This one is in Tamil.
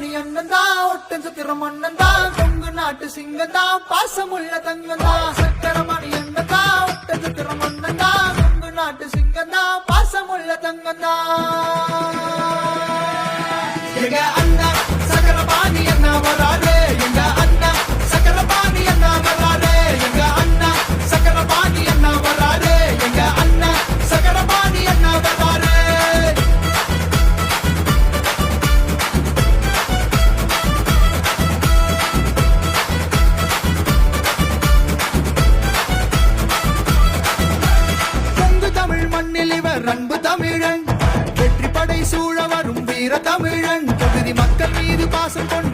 சக்கரபாணி அண்ணந்தா ஒட்டன் சுத்திரம் அண்ணந்தா கொங்கு நாட்டு சிங்கந்தா பாசமுள்ள தங்கந்தா சக்கரபாணி அண்ணந்தா ஒட்டன் சுத்திரம் அண்ணந்தா கொங்கு நாட்டு சிங்கந்தா பாசமுள்ள தங்கந்தா எங்க அண்ணா சக்கரபாணி அண்ணா வராதே எங்க அண்ணா சக்கரபாணி அண்ணா வராதே எங்க அண்ணா சக்கரபாணி அண்ணா வராதே எங்க அண்ணா சக்கரபாணி அண்ணா வராதே மண்ணில் இவர் அன்பு தமிழன் வெற்றி படை சூழ வரும் வீர தமிழன் பகுதி மக்கள் மீது பாசம் கொண்டு